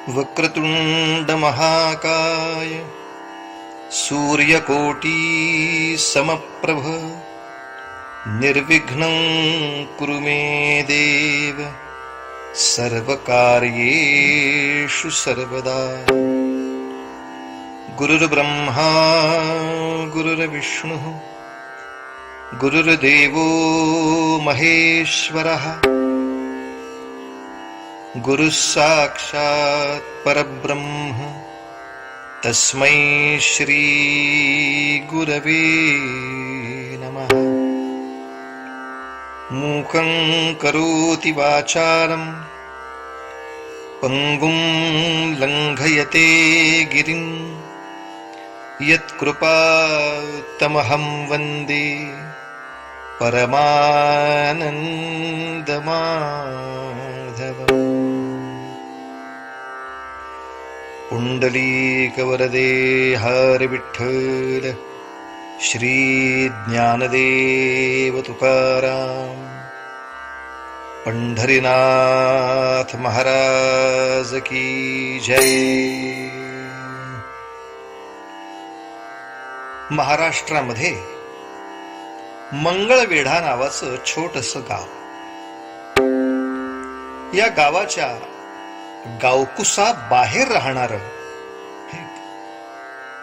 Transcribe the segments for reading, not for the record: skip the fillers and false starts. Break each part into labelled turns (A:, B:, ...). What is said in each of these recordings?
A: वक्रतुंड महाकाय सूर्यकोटी समप्रभ निर्विघ्नं कुरु मे देव सर्वकार्येषु सर्वदा। गुरुर्ब्रह्मा गुरुर्विष्णुः गुरुर्देवो महेश्वरः गुरुः साक्षात् परब्रह्म तस्मै श्री गुरवे नमः। मूकं करोति वाचालं पंगुं लंघयते गिरिं यत्कृपातमहं वन्दे परमानन्दमाधवम्। पुंडलीकवरदे हरि विठ्ठल श्री ज्ञानदेव तुकाराम पंढरीनाथ महाराज की जय। महाराष्ट्रामध्ये मंगळवेढा नावाचं छोटंसं गाव. या गावाच्या गावकुसा बाहेर राहणारं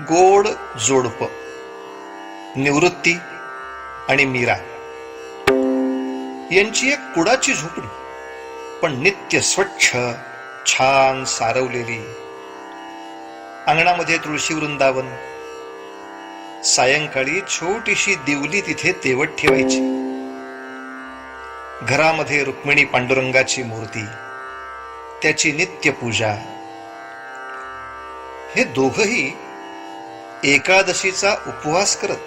A: गोड जोडपं निवृत्ती आणि मीरा यांची एक कुडाची झोपडी, पण नित्य स्वच्छ छान सारवलेली. अंगणामध्ये तुळशी वृंदावन, सायंकाळी छोटीशी दिवली तिथे तेवत ठेवायची. घरामध्ये रुक्मिणी पांडुरंगाची मूर्ती, त्याची नित्य पूजा. हे दोघही एकादशीचा उपवास करत.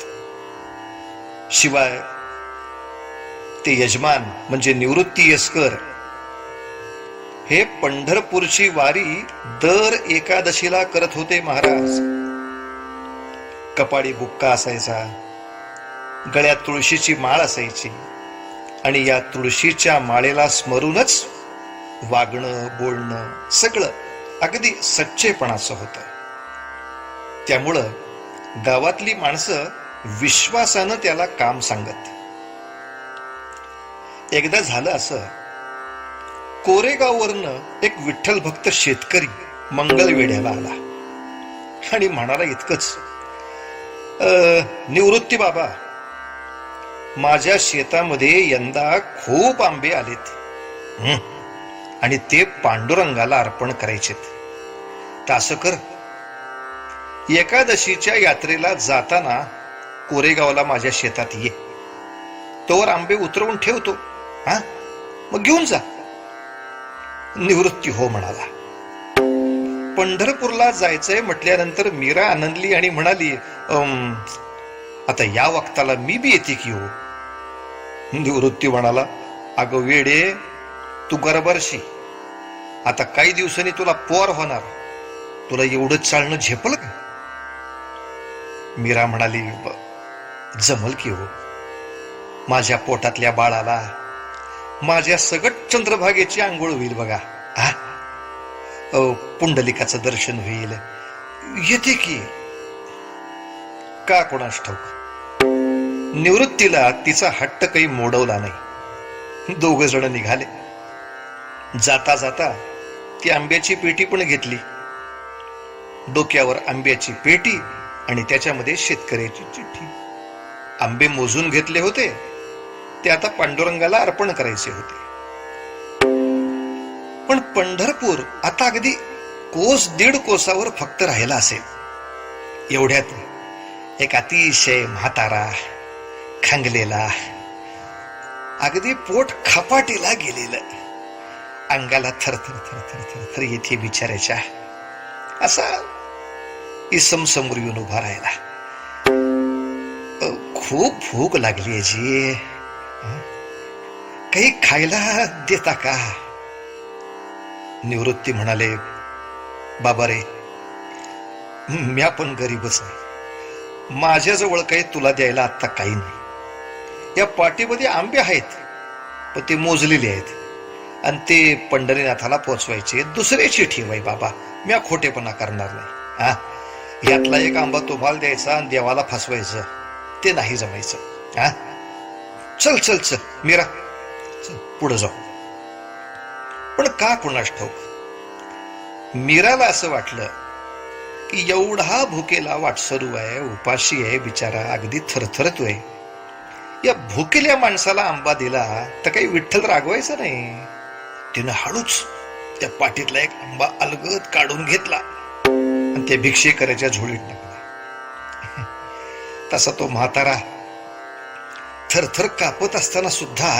A: शिवाय ते यजमान म्हणजे निवृत्ती यसकर हे पंढरपूरची वारी दर एकादशीला करत होते महाराज. कपाळी बुक्का असायचा, गळ्यात तुळशीची माळ असायची आणि या तुळशीच्या माळेला स्मरूनच वागणं बोलणं सगळं अगदी सच्चेपणाचं होतं. त्यामुळं गावातली माणसं विश्वासानं त्याला काम सांगत. एकदा झालं असं, कोरेगाववरनं एक विठ्ठल भक्त शेतकरी मंगळवेढ्याला आला आणि म्हणाला इतकंच, निवृत्ती बाबा, माझ्या शेतामध्ये यंदा खूप आंबे आलेत आणि ते पांडुरंगाला अर्पण करायचेत. तर असं कर, एकादशीच्या यात्रेला जाताना कोरेगावला माझ्या शेतात ये, तोवर आंबे उतरवून ठेवतो, हा मग घेऊन जा. निवृत्ती हो म्हणाला. पंढरपूरला जायचंय म्हटल्यानंतर मीरा आनंदली आणि म्हणाली, आता या वक्ताला मी बी येते की हो. निवृत्ती म्हणाला, अगं वेडे, तू गरबरशी, आता काही दिवसांनी तुला पोर होणार, तुला एवढं चालणं झेपल का? मीरा म्हणाली, जमल की हो, माझ्या पोटातल्या बाळाला माझ्या सगट चंद्रभागेची आंघोळ होईल बघा, हा पुंडलिकाचं दर्शन होईल, येते की. का कोणास ठाऊक निवृत्तीला तिचा हट्ट काही मोडवला नाही. दोघ जण निघाले. जाता जाता ती आंब्याची पेटी पण घेतली. डोक्यावर आंब्याची पेटी आणि त्याच्यामध्ये शेतकऱ्याची चिठ्ठी. आंबे मोजून घेतले होते, ते आता पांडुरंगाला अर्पण करायचे होते. पण पंढरपूर आता अगदी कोस दीड कोसावर फक्त राहिला असेल. एवढ्यात एक अतिशय म्हातारा, खांगलेला, अगदी पोट खपाटीला गेलेलं, अंगाला थरथर थरथर थरथर येथे बिचारायच्या असा इसम समोर येऊन उभा राहिला. खूप भूक लागली जी, काही खायला देता का? निवृत्ती म्हणाले, बाबा रे, म्या पण गरीबच आहे, माझ्याजवळ काही तुला द्यायला आता काही नाही. या पाटीमध्ये आंबे आहेत, पण ते मोजलेले आहेत आणि ते पंढरीनाथाला पोचवायचे. दुसरे चिठी वय बाबा, मी खोटेपणा करणार नाही. हा, यातला एक आंबा तुम्हाला द्यायचा आणि देवाला फसवायचं, ते नाही जमायचं. हा, चल चल चल मीरा, चल पुढे जाऊ. पण का कुणास ठाऊक मीराला असं वाटलं की एवढा भुकेला वाटसरू आहे, उपाशी आहे बिचारा, अगदी थरथरतोय. या भुकेल्या माणसाला आंबा दिला तर काही विठ्ठल रागवायचं नाही. तिनं हळूच त्या पाठीतला एक आंबा अलगद काढून घेतला आणि त्या भिक्षेकऱ्याच्या झोळीत टाकला. तसा तो म्हातारा थरथर कापत असताना सुद्धा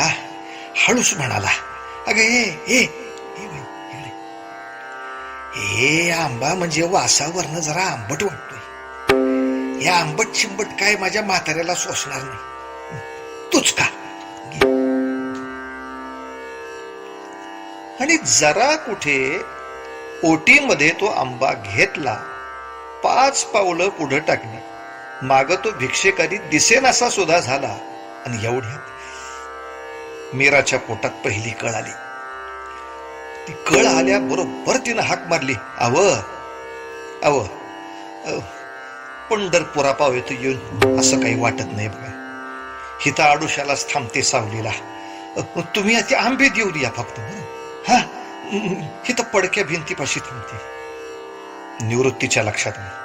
A: हळूच म्हणाला, अगं हे आंबा म्हणजे वासावरनं जरा आंबट वाटतोय. या आंबट चिंबट काय माझ्या म्हाताऱ्याला सोसणार नाही, तूच का. आणि जरा कुठे ओटीमध्ये तो आंबा घेतला, 5 पावलं पुढे टाकली, माग तो भिक्षेकारी दिसेनासा सुद्धा झाला. आणि एवढ्यात मीराच्या पोटात पहिली कळ आली. ती कळ आल्या बरोबर तिनं हाक मारली, अव अव पंढरपुरा पाव येतो येऊन असं काही वाटत नाही बघा. हिथं आडुशालाच थांबते सावलीला, तुम्ही ते आंबे देऊ द्या फक्त. हा, हिथं पडक्या भिंतीपाशी थांबते. निवृत्तीच्या लक्षात आलं.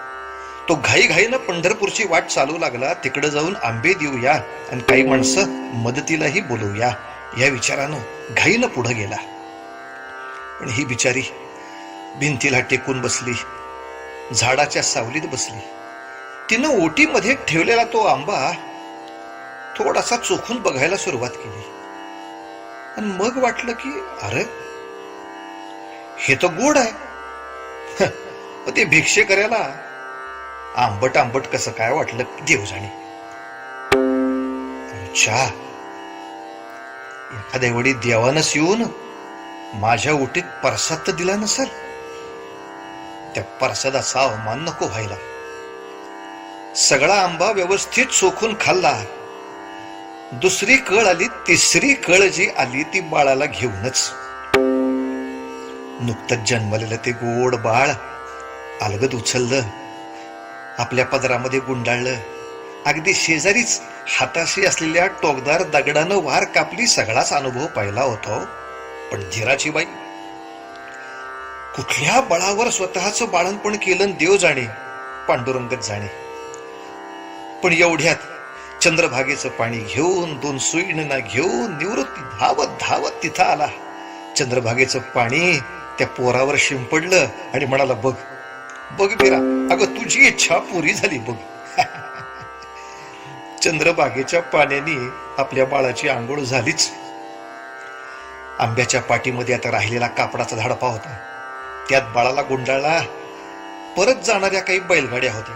A: तो घाईघाईनं पंढरपूरची वाट चालू लागला. तिकडे जाऊन आंबे देऊया आणि काही माणसं मदतीलाही बोलवूया या विचारानं घाईनं पुढे गेला. पण ही बिचारी भिंतीला टेकून बसली, झाडाच्या सावलीत बसली. तिनं ओटीमध्ये ठेवलेला तो आंबा थोडासा चोखून बघायला सुरुवात केली. आणि मग वाटलं की अरे हे तर गोड आहे. ते भिक्षेकऱ्याला आंबट आंबट कसं काय वाटलं देव जाणे. अच्छा, एखाद्या वेळी देवानच येऊन माझ्या ओटीत परसाद तर दिला नसेल. त्या परसादाचा अवमान नको व्हायला. सगळा आंबा व्यवस्थित चोखून खाल्ला. दुसरी कळ आली, तिसरी कळ जी आली ती बाळाला घेऊनच. नुकतंच जन्मलेलं ते गोड बाळ अलगद उचललं, आपल्या पदरामध्ये गुंडाळलं. अगदी शेजारीच हाताशी असलेल्या टोकदार दगडानं वार कापली. सगळाच अनुभव पाहिला होता. पण धीराची बाई कुठल्या बळावर स्वतःचं बाळणपण केलं देव जाणे, पांडुरंगच जाणे. पण एवढ्यात चंद्रभागेचं पाणी घेऊन 2 सुईणींना घेऊन निवृत्ती धावत धावत तिथं आला. चंद्रभागेचं पाणी त्या पोरावर शिंपडलं आणि म्हणाला, बघ बघ मीरा, अगं तुझी इच्छा पुरी झाली बघ. चंद्रभागेच्या पाण्याने आपल्या बाळाची आंघोळ झालीच. आंब्याच्या पाठीमध्ये आता राहिलेला कापडाचा धाडपा होता, त्यात बाळाला गुंडाळला. परत जाणाऱ्या काही बैलगाड्या होत्या.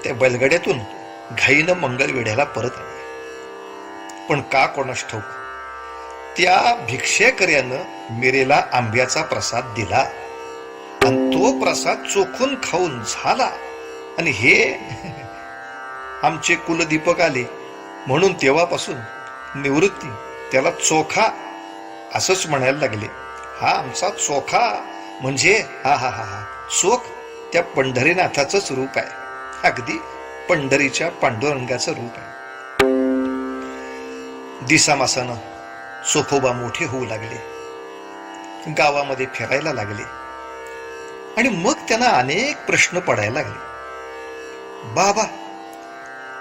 A: त्या बैलगाड्यातून घाईनं मंगलवेढ्याला परत आले. पण का कोणास ठाऊक त्या भिक्षेकर्यानं मीरेला आंब्याचा प्रसाद दिला आणि तो प्रसाद चोखून खाऊन झाला. आणि हे आमचे कुलदीपक आले म्हणून तेव्हापासून निवृत्ती त्याला चोखा असंच म्हणायला लागले. हा आमचा चोखा म्हणजे हा हा हा हा चोख त्या पंढरीनाथाचंच रूप आहे, अगदी पंढरीच्या पांडुरंगाचं रूप आहे. दिसामासानं चोखोबा मोठे होऊ लागले, गावामध्ये फिरायला लागले. आणि मग त्यांना अनेक प्रश्न पडायला लागले. बाबा,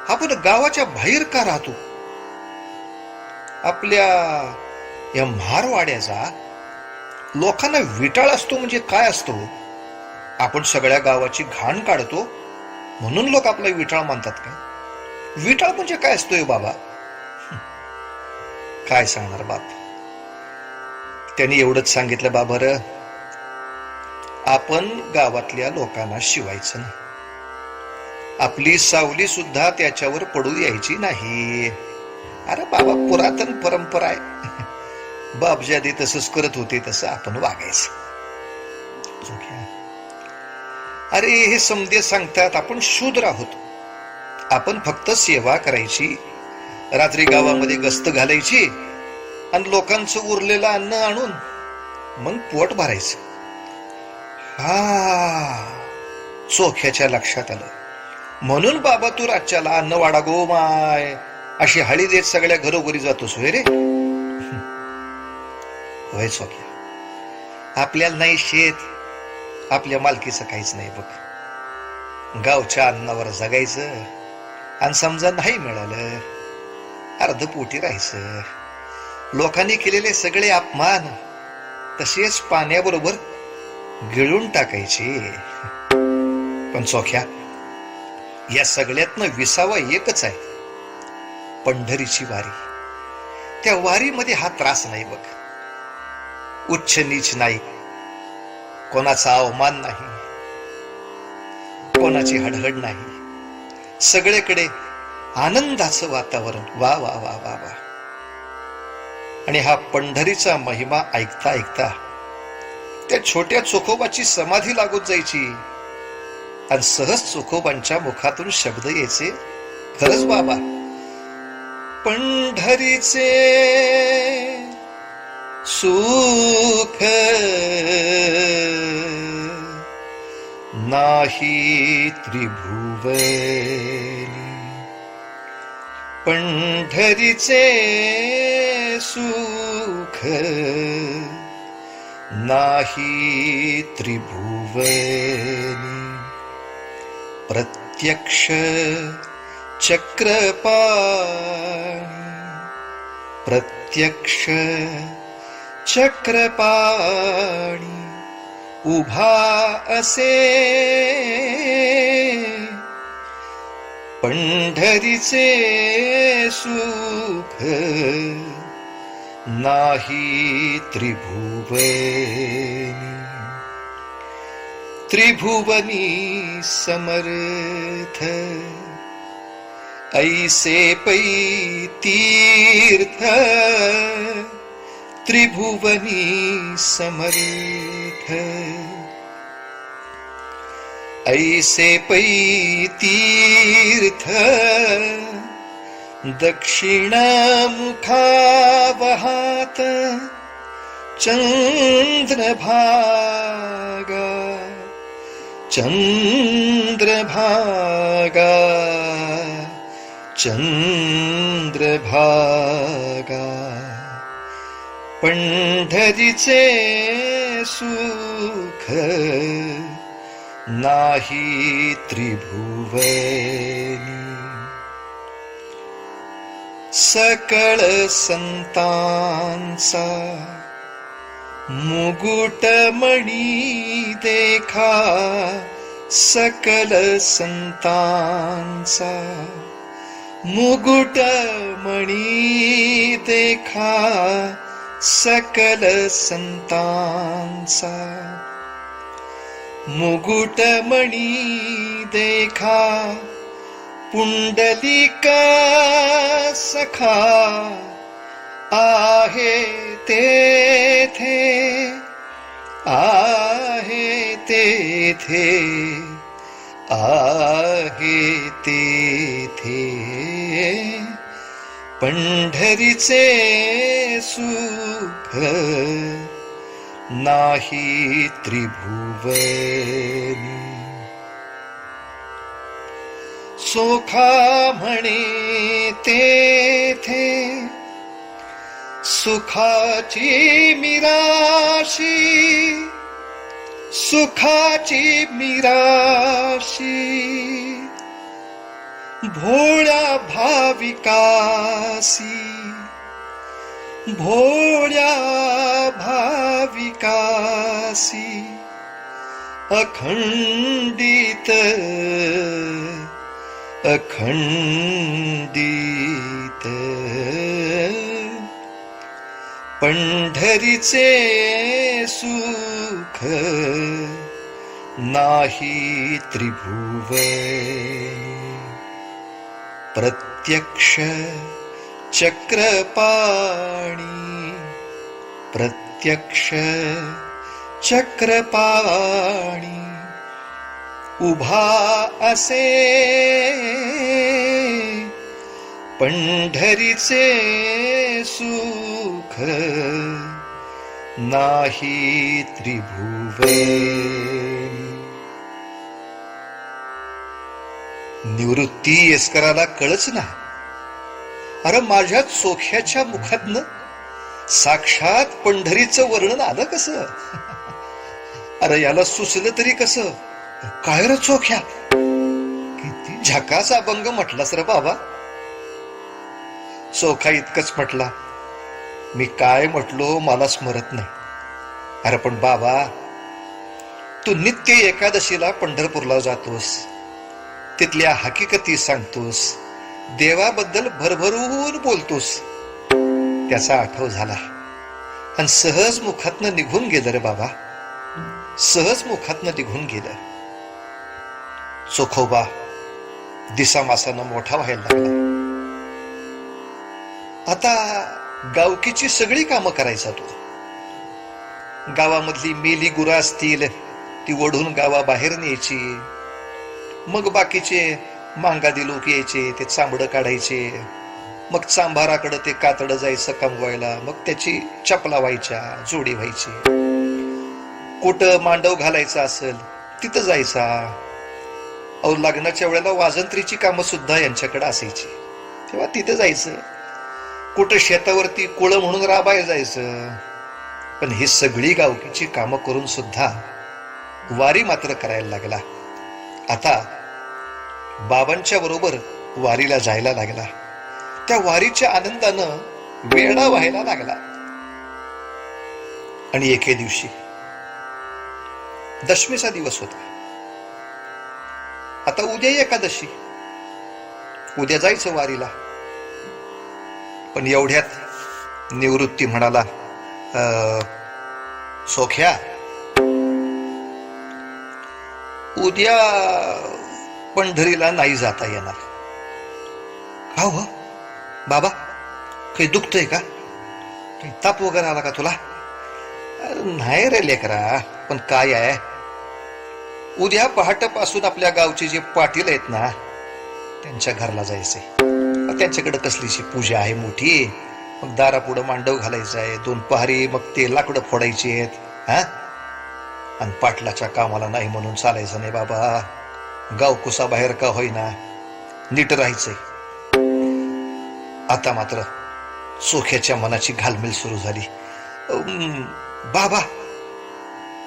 A: आपण गावाच्या बाहेर का राहतो? आपल्या या महारवाड्याचा लोकांना विटाळ असतो म्हणजे काय असतो? आपण सगळ्या गावाची घाण काढतो म्हणून लोक आपला विटाळ मानतात का? विटाळ म्हणजे काय असतोय बाबा? काय सांगणार बाप. त्यांनी एवढंच सांगितलं, बाबर आपण गावातल्या लोकांना शिवायचं नाही, आपली सावली सुद्धा त्याच्यावर पडू द्यायची नाही. अरे बाबा, पुरातन परंपरा आहे. बापजादी तसंच करत होते तसं आपण वागायचं. अरे हे समजे सांगतात आपण शूद्र आहोत, आपण फक्त सेवा करायची, रात्री गावामध्ये गस्त घालायची आणि लोकांचं उरलेलं अन्न आणून मग पोट भरायचं. चोख्याच्या लक्षात आलं. म्हणून बाबा तू राज्याला अन्न वाढा गो माय अशी हळी देत सगळ्या घरोघरी जातोस होय रे? होय चोख्या, आपल्याला नाही शेत, आपल्या मालकीचं काहीच नाही बघ. गावच्या अन्नावर जगायचं आणि समजा नाही मिळालं अर्ध पोटी राहायचं. लोकांनी केलेले सगळे अपमान तसेच पाण्याबरोबर गिळून टाकायचे. पण चोख्या, या सगळ्यातनं विसावा एकच आहे, पंढरीची वारी. त्या वारीमध्ये हा त्रास नाही बघ, उच्च नीच नाही, कोणाचा अवमान नाही, कोणाची हडहड नाही, सगळीकडे आनंदाचं वातावरण. वा वा वा वा वा. आणि हा पंढरीचा महिमा ऐकता ऐकता त्या छोट्या चोखोबाची समाधी लागून जायची आणि सहज चोखोबांच्या मुखातून शब्द यायचे, खरंच बाबा पंढरीचे सुख नाही त्रिभुवनी, पंढरीचे सुख नाही त्रिभुवनी. प्रत्यक्ष चक्रपाणी, प्रत्यक्ष चक्रपाणी उभा असे, पंढरीचे सुख नाही त्रिभुवनी. त्रिभुवनी समर्थ ऐसे पै तीर्थ, त्रिभुवनी समर्थ ऐसे पै तीर्थ. दक्षिण मुखावहात चंद्रभागा, चंद्रभागा, चंद्रभागा. पंढरीचे सुख नाही त्रिभुवनी. सकळ संतांचा मुकुटमणी देखा, सकल संतांचा मुकुटमणी देखा, सकल संतांचा मुकुटमणी देखा. पुंडलिका सखा आहे तेथे, आहे तेथे, आहे तेथे. पंढरीचे सुख नाही त्रिभुवनी. सोखा म्हणे तेथे सुखाची मिराशी, सुखाची मिराशी. भोळ्या भाविकासी, भोळ्या भाविकासी अखंडित, अखंडित. पंढरीचे सुख नाही त्रिभुवनी. प्रत्यक्ष चक्रपाणी, प्रत्यक्ष चक्रपाणी उभा असे, पंढरीचे सुख सुख नाही त्रिभुवनी. निवृत्ती येसकराला कळच ना. अरे माझ्या चोख्याच्या मुखातनं साक्षात पंढरीचं वर्णन आलं कसं? अरे याला सुचलं तरी कसं? काय रे चोख्या, किती झकास अभंग म्हटलास रे बाबा. चोखा इतकंच म्हटला, मी काय म्हटलो मला स्मरत नाही. अरे पण बाबा, तू नित्य एकादशीला पंढरपूरला जातोस, तिथल्या हकीकती सांगतोस, देवाबद्दल भरभरून बोलतोस. त्याचा आठव झाला आणि सहज मुखातनं निघून गेलं रे बाबा, सहज मुखातनं निघून गेलं. चोखोबा दिसामासानं मोठा व्हायला लागला. आता गावकीची सगळी कामं करायचा तो. गावामधली मेली गुरं असतील ती ओढून गावाबाहेर न्यायची. मग बाकीचे मांगादी लोक यायचे, ते चांबडं काढायचे. मग चांभाराकडे ते कातडं जायचं कमवायला. मग त्याची चपला व्हायच्या, जोडी व्हायची. कुठं मांडव घालायचा असेल तिथं जायचा. अहो लग्नाच्या वेळेला वाजंत्रीची कामं सुद्धा यांच्याकडे असायची, तेव्हा तिथं जायचं. कुठं शेतावरती कुळं म्हणून राबाय जायचं. पण ही सगळी गावकीची कामं करून सुद्धा वारी मात्र करायला लागला. आता बाबांच्या बरोबर वारीला जायला लागला. त्या वारीच्या आनंदानं वेडा व्हायला लागला. आणि एके दिवशी दशमीचा दिवस होता. आता उद्या एकादशी, उद्या जायचं वारीला. पण एवढ्यात निवृत्ती म्हणाला, सोख्या, उद्या पंढरीला नाही जाता येणार. का हो बाबा, काही दुखतंय का? काही ताप वगैरे आला का तुला? नाही रे लेकरा, पण काय आहे, उद्या पहाटेपासून आपल्या गावचे जे पाटील आहेत ना, त्यांच्या घरला जायचंय. त्यांच्याकडे कसलीशी पूजा आहे मोठी. मग दारापुढं मांडव घालायचं आहे, 2 पहारी, मग ते लाकडं फोडायची आहेत. हा, आणि पाटलाच्या कामाला नाही म्हणून चालायचं नाही बाबा. गाव कुसा बाहेर का होईना, नीट राहायचंय. आता मात्र सोख्याच्या मनाची घालमेल सुरू झाली. बाबा,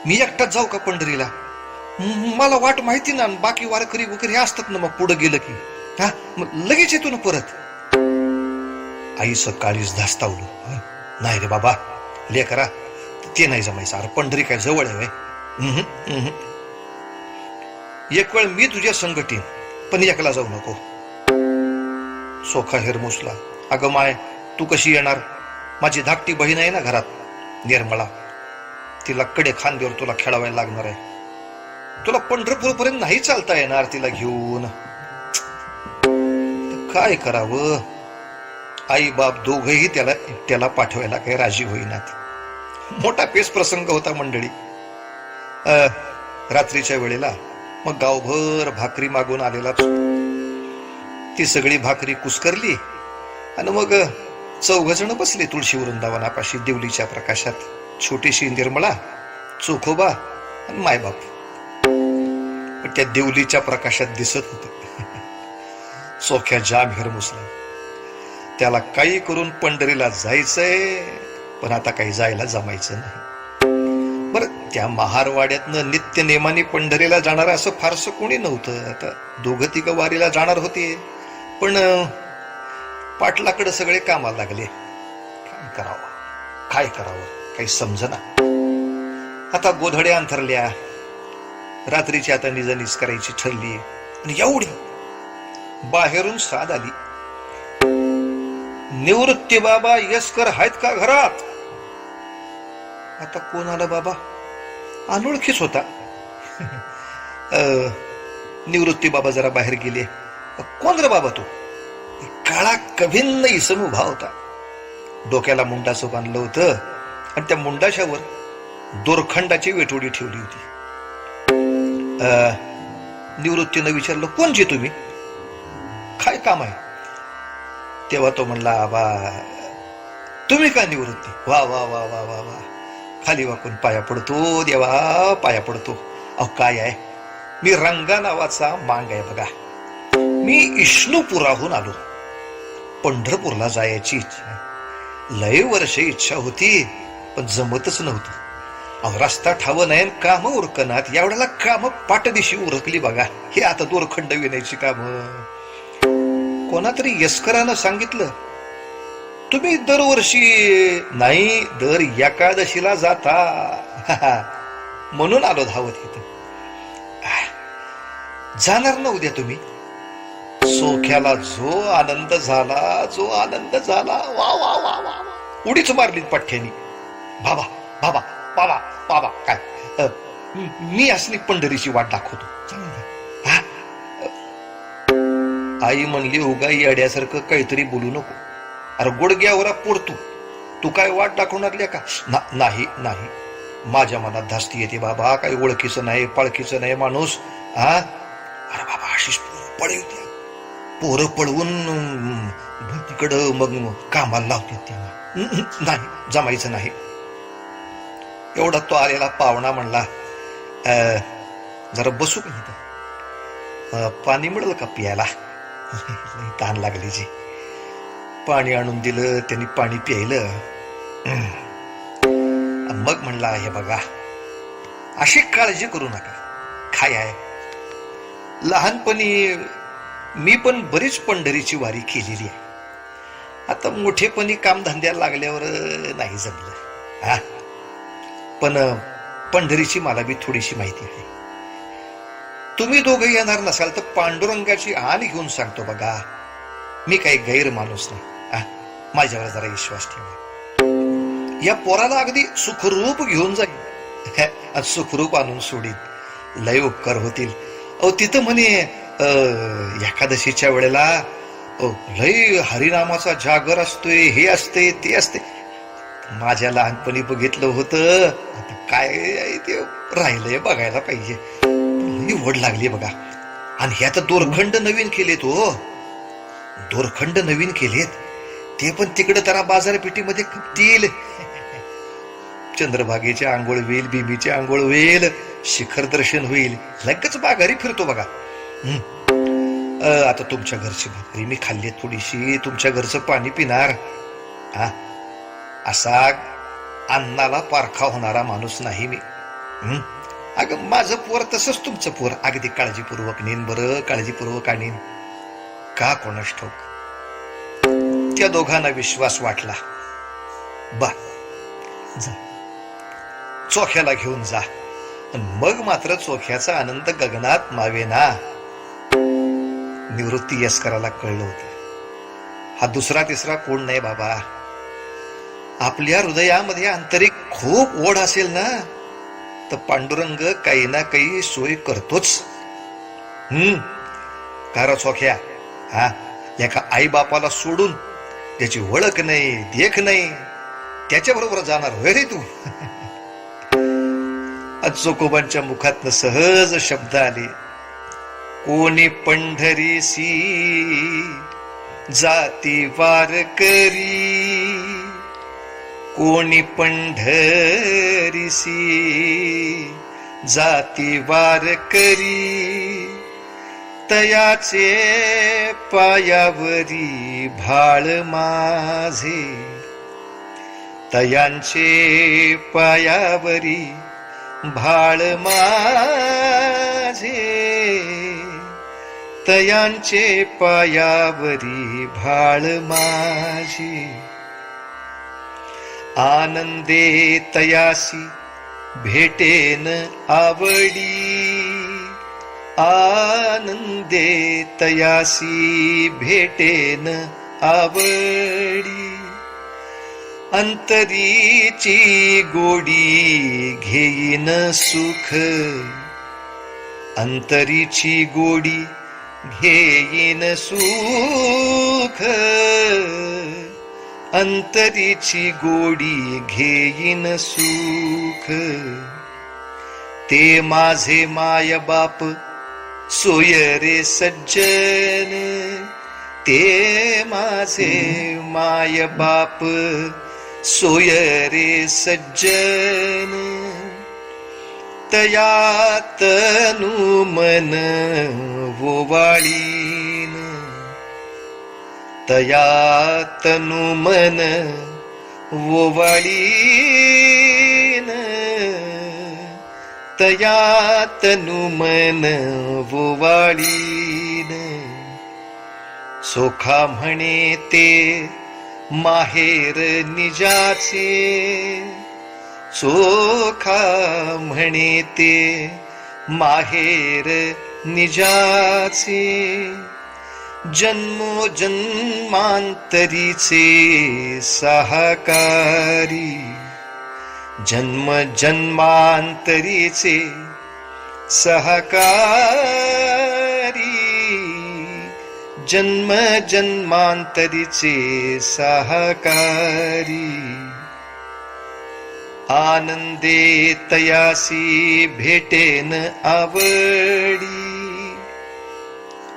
A: मी एकटाच जाऊ का पंढरीला? मला वाट माहिती ना, बाकी वारकरी वगैरे असतात ना, मग पुढे गेलं की हा मग लगेच येतो ना परत. आईचं काळीच धास्तावलं. नाही रे बाबा लेकरा, ते नाही जमायचं. अरे पंढरी काय जवळ आहे? एक वेळ मी तुझ्या संगतीन, पण एकला जाऊ नको. सोखा हिरमुसला. अगं माय, तू कशी येणार? माझी धाकटी बहीण आहे ना घरात, निर्मळा. तिला कडे खांद्यावर तुला खेळावायला लागणार आहे. तुला पंढरपूर पर्यंत नाही चालता येणार तिला घेऊन. काय करावं? आई बाप दोघही त्याला पाठवायला काही राजी होईनात. मोठा पेच प्रसंग होता मंडळी. रात्रीच्या वेळेला मग गावभर भाकरी मागून आलेलाच. ती सगळी भाकरी कुस्करली आणि मग 4 जण बसले तुळशी वृंदावनापाशी देवलीच्या प्रकाशात. छोटीशी निर्मळा, चोखोबा आणि मायबाप. पण त्या देवलीच्या प्रकाशात दिसत होत सोख्या जाम हिरमुसला. त्याला काही करून पंढरीला जायचंय, पण आता काही जायला जमायचं नाही. बरं, त्या महारवाड्यातनं नित्य नेमाने पंढरीला जाणार असं फारसं कोणी नव्हतं. आता 2-3 वारीला जाणार होते, पण पाटलाकडे सगळे कामाला लागले. काय करावं काही समजना. आता गोधड्या अंथरल्या. रात्रीची आता निजनीस करायची ठरली. आणि एवढी बाहेरून साद आली. निवृत्ती बाबा येसकर आहेत का घरात? आता कोण आलं बाबा? अनोळखीच होता. निवृत्ती बाबा जरा बाहेर गेले. कोण रे बाबा तू? काळा कभिन्न इसम उभा होता. डोक्याला मुंडासं बांधलं होतं आणि त्या मुंडाशावर दोरखंडाची वेटोडी ठेवली होती. निवृत्तीनं विचारलं, कोण जे तुम्ही? काय काम आहे? तेव्हा तो म्हणला, आबा तुम्ही का निवृत्ती? वा वा वा वा वा वा. खाली वाकून पाया पडतो देवा, पाया पडतो. अहो काय आहे, मी रंगा नावाचा मांग आहे बघा. मी विष्णुपुराहून आलो. पंढरपूरला जायची इच्छा आहे. लय वर्ष इच्छा होती, पण जमतच नव्हतं. अहो रस्ता ठाव नाही, काम उरकनात. एवढ्याला काम पाठदिशी उरकली बघा. हे आता दोरखंड विणायची काम. कोणातरी यस्करानं सांगितलं, तुम्ही दरवर्षी नाही दर एकादशीला जाता. म्हणून आलो धावत इथं. जाणार ना उद्या तुम्ही? सोख्याला जो आनंद झाला, जो आनंद झाला, वा वा वा वा. उडीच मारलीत पठ्ठ्यानी. बाबा बाबा बाबा बाबा काय मी असली पंढरीची वाट दाखवतो. आई म्हणली, उगा येड्यासारखं काहीतरी बोलू नको. अरे गुडघ्यावर पोडतो, तू काय वाट दाखवणार का? नाही नाही, माझ्या मनात धास्ती येते बाबा. काही ओळखीचं नाही, पाळखीचं नाही माणूस. अरे बाबा अशीच पळी होती. पोरं पळवून तिकडं मग कामाला लावते त्यांना. नाही, जमायचं नाही. एवढा तो आलेला पाहुणा म्हणला, जरा बसू का इथं? पाणी मिळेल का प्यायला? ताण लागली जी. पाणी आणून दिलं त्यांनी, पाणी प्यायलं. मग म्हणला, हे बघा अशी काळजी करू नका. काय आहे, लहानपणी मी पण बरीच पंढरीची वारी केलेली आहे. आता मोठेपणी कामधंद्याला लागल्यावर नाही जमलं. पण पंढरीची मला बी थोडीशी माहिती आहे. तुम्ही दोघं येणार नसाल तर पांडुरंगाची आण घेऊन सांगतो बघा. मी काही गैर माणूस नाही. माझ्यावर जरा विश्वास ठेवा. या पोराला अगदी सुखरूप घेऊन जाईल, सुखरूप आणून सोडीन. लय उपकार होतील. अहो तिथं म्हणे एकादशीच्या वेळेला लय हरिनामाचा जागर असतोय, हे असते ते असते. माझ्या लहानपणी बघितलं होतं, आता काय ते राहिलंय बघायला पाहिजे. लई वड लागली बघा. आणि हे आता दोरखंड नवीन केलेत. हो दोरखंड नवीन केलेत, ते पण तिकडे जरा बाजारपेठीमध्ये खपतील. चंद्रभागेची आंघोळ होईल, बिबीची आंघोळ होईल, शिखर दर्शन होईल. लगेच बाघारी फिरतो बघा. आता तुमच्या घरची भाकरी मी खाल्ली थोडीशी, तुमच्या घरचं पाणी पिणार. असा अन्नाला पारखा होणारा माणूस नाही मी. अगं माझं पोर तसंच तुमचं पोर, अगदी काळजीपूर्वक नेन. बरं काळजीपूर्वक आणीन का कोणास ठाऊक. त्या दोघांना विश्वास वाटला. बा जा, चोख्याला घेऊन जा. मग मात्र चोख्याचा आनंद गगनात मावेना. निवृत्ती यस्कराला कळलं होतं, हा दुसरा तिसरा कोण नाही बाबा. आपल्या हृदयामध्ये आंतरिक खूप ओढ असेल ना, तर पांडुरंग काही ना काही सोय करतोच. कारण चोख्या एका आई बापाला सोडून, त्याची ओळख नाही देख नाही, त्याच्याबरोबर जाणार होय रे तू? चोकोबांच्या मुखातनं सहज शब्द आले, कोणी पंढरीसी जाती वारकरी, कोणी पंढरीसी जाती वारकरी, तयाचे पायावरी भाळ माझे, तयांचे पायावरी भाळ माझे, तयांचे पायावरी भाळ माझे. आनंदे तयासी भेटेन आवडी, आनंदे तयासी भेटेन आवडी, अंतरीची गोडी घेईन सुख, अंतरीची गोडी घेईन सुख, अंतरीची गोडी घेईन सुख. ते माझे माय बाप सोय रे सज्जन, ते माझे माय बाप सोय रे सज्जन तया तनु मन वोवाळीन तया तनु मन वोवाळीन तया तनु मन वोवाळीन सोखा म्हणे ते माहेर निजाचे सोखा म्हणे ते माहेर निजाचे जन्मोजन्मांतरीचे सहकारी जन्म जन्मांतरीचे सहकारी जन्म जन्मांतरीचे सहकारी आनंदे तयासी भेटेन आवडी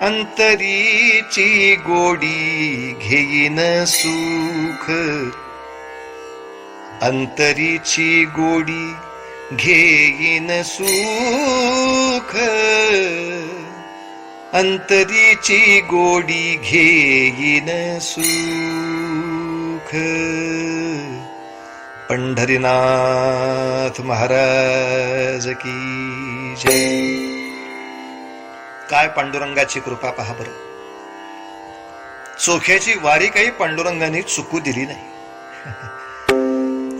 A: अंतरीची गोडी घेईन सुख अंतरीची गोडी घेईन सुख अंतरीची गोडी घेईन सुख पंढरीनाथ महाराज की जय. काय पांडुरंगाची कृपा पहा बरं. चोख्याची वारी काही पांडुरंगाने चुकू दिली नाही.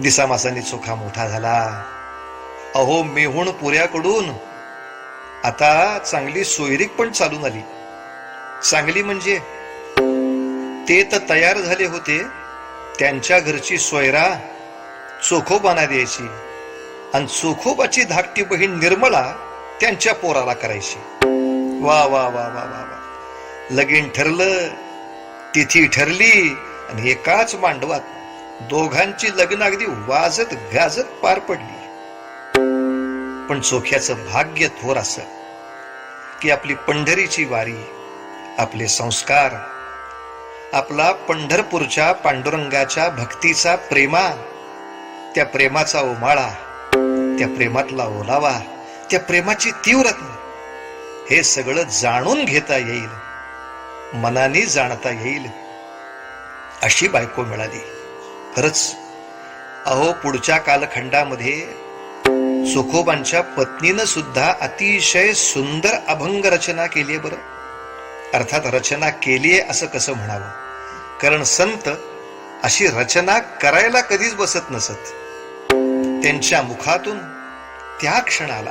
A: दिसामासाने चोखा मोठा झाला. अहो मेहुण पुऱ्याकडून आता चांगली सोयरीक पण चालून आली. चांगली म्हणजे ते तर तयार झाले होते. त्यांच्या घरची सोयरा चोखोबांना द्यायची आणि चोखोबाची धाकटी बहीण निर्मला त्यांच्या पोराला करायची. वा वा वा वा वा वा. लगीन ठरलं, तिथी ठरली आणि एकाच मांडवात दोघांची लग्न अगदी वाजत गाजत पार पडली. पण चोख्याचं भाग्य थोर असं की आपली पंढरीची वारी, आपले संस्कार, आपला पंढरपूरच्या पांडुरंगाच्या भक्तीचा प्रेमा, त्या प्रेमाचा उमाळा, त्या प्रेमातला ओलावा, त्या प्रेमाची तीव्रता, हे सगळं जाणून घेता येईल, मनाने जाणता येईल अशी बायको मिळाली. खरंच अहो पुढच्या कालखंडामध्ये चोखोबांच्या पत्नीनं सुद्धा अतिशय सुंदर अभंग रचना केली आहे बरं. अर्थात रचना केली आहे असं कसं म्हणावं, कारण संत अशी रचना करायला कधीच बसत नसत. त्यांच्या मुखातून त्या क्षणाला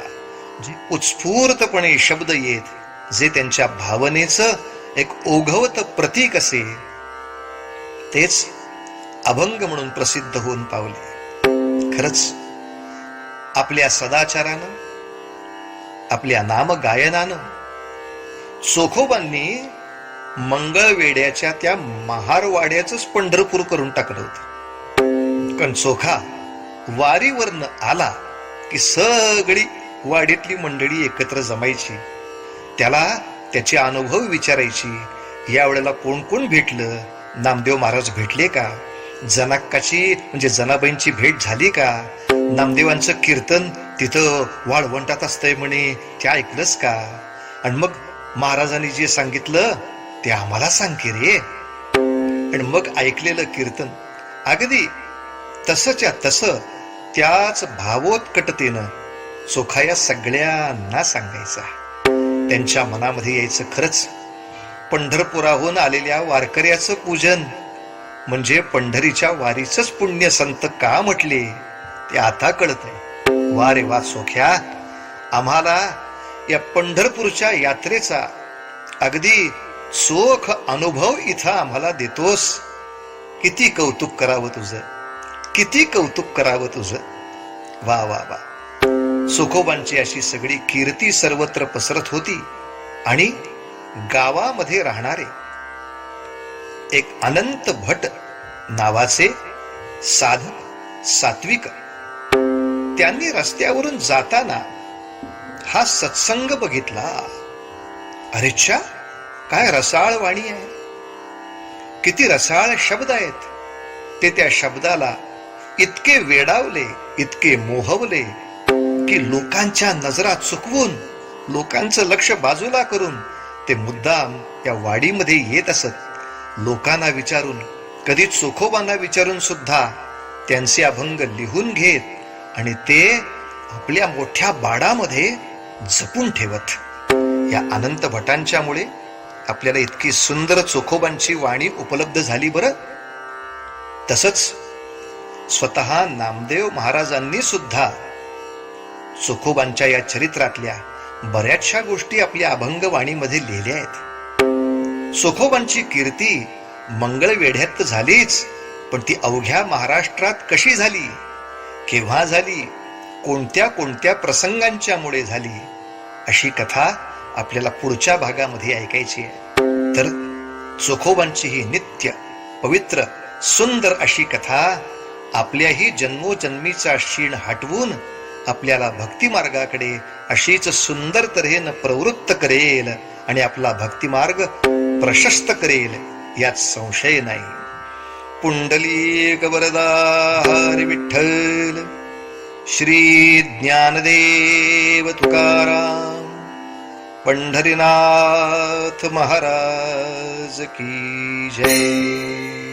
A: जे उत्स्फूर्तपणे शब्द येत, जे त्यांच्या भावनेचं एक ओघवत प्रतीक असे, तेच अभंग म्हणून प्रसिद्ध होऊन पावले. खरंच आपल्या सदाचारानं, आपल्या नामगायनानं चोखोबांनी मंगळवेड्याच्या त्या महारवाड्याचंच पंढरपूर करून टाकलं होतं. कारण चोखा वारीवरनं आला की सगळी वाडीतली मंडळी एकत्र जमायची, त्याला त्याचे अनुभव विचारायची. यावेळेला कोण कोण भेटलं, नामदेव महाराज भेटले का, जनाक्काची म्हणजे जनाबाईंची भेट झाली का, नामदेवांचं कीर्तन तिथं वाळवंटात असतंय म्हणे, ते ऐकलंच का, आणि मग महाराजांनी जे सांगितलं ते आम्हाला सांग की रे. आणि मग ऐकलेलं कीर्तन अगदी तसंच्या तसं त्याच भावोत्कटतेनं चोखा या सगळ्यांना सांगायचा. त्यांच्या मनामध्ये यायचं खरंच पंढरपुराहून आलेल्या वारकऱ्याचं पूजन म्हणजे पंढरीच्या वारीचंच पुण्य संत का म्हटले ते आता कळतंय. वा रे वा चोख्या, आम्हाला या पंढरपूरच्या यात्रेचा अगदी चोख अनुभव इथं आम्हाला देतोस. किती कौतुक करावं तुझं, किती कौतुक करावं तुझं. वा वा वा. चोखोबांची अशी सगळी कीर्ती सर्वत्र पसरत होती. आणि गावामध्ये राहणारे एक अनंत भट नावाचे साधक सात्विक, त्यांनी रस्त्यावरून जाताना हा सत्संग बघितला. अरेच्छा, काय रसाळ वाणी आहे, किती रसाळ शब्द आहेत. ते त्या शब्दाला इतके वेडावले, इतके मोहवले की लोकांच्या नजरा चुकवून, लोकांचं लक्ष बाजूला करून ते मुद्दाम या वाडीमध्ये येत असत. लोकांना विचारून, कधी चोखोबांना विचारून सुद्धा त्यांचे अभंग लिहून घेत आणि ते आपल्या मोठ्या बाडामध्ये जपून ठेवत. या अनंत भटांच्यामुळे आपल्याला इतकी सुंदर चोखोबांची वाणी उपलब्ध झाली बरं. तसंच स्वतः नामदेव महाराजांनी सुद्धा चोखोबांच्या या चरित्रातल्या बऱ्याचशा गोष्टी आपल्या अभंगवाणीमध्ये लिहिल्या आहेत. चोखोबांची कीर्ती मंगळवेढ्यात झालीच, पण ती अवघ्या महाराष्ट्रात कशी झाली, केव्हा झाली, कोणत्या कोणत्या प्रसंगांच्यामुळे झाली, अशी कथा आपल्याला पुढच्या भागामध्ये ऐकायची आहे. तर चोखोबांची ही नित्य पवित्र सुंदर अशी कथा आपल्याही जन्मोजन्मीचा क्षीण हटवून आपल्याला भक्ती मार्गाकडे अशीच सुंदर तऱ्हेनं प्रवृत्त करेल आणि आपला भक्तिमार्ग प्रशस्त करेल यात संशय नाही. पुंडलिक वरदा हरी विठ्ठल, श्री ज्ञानदेव तुकाराम, पंढरीनाथ महाराज की जय.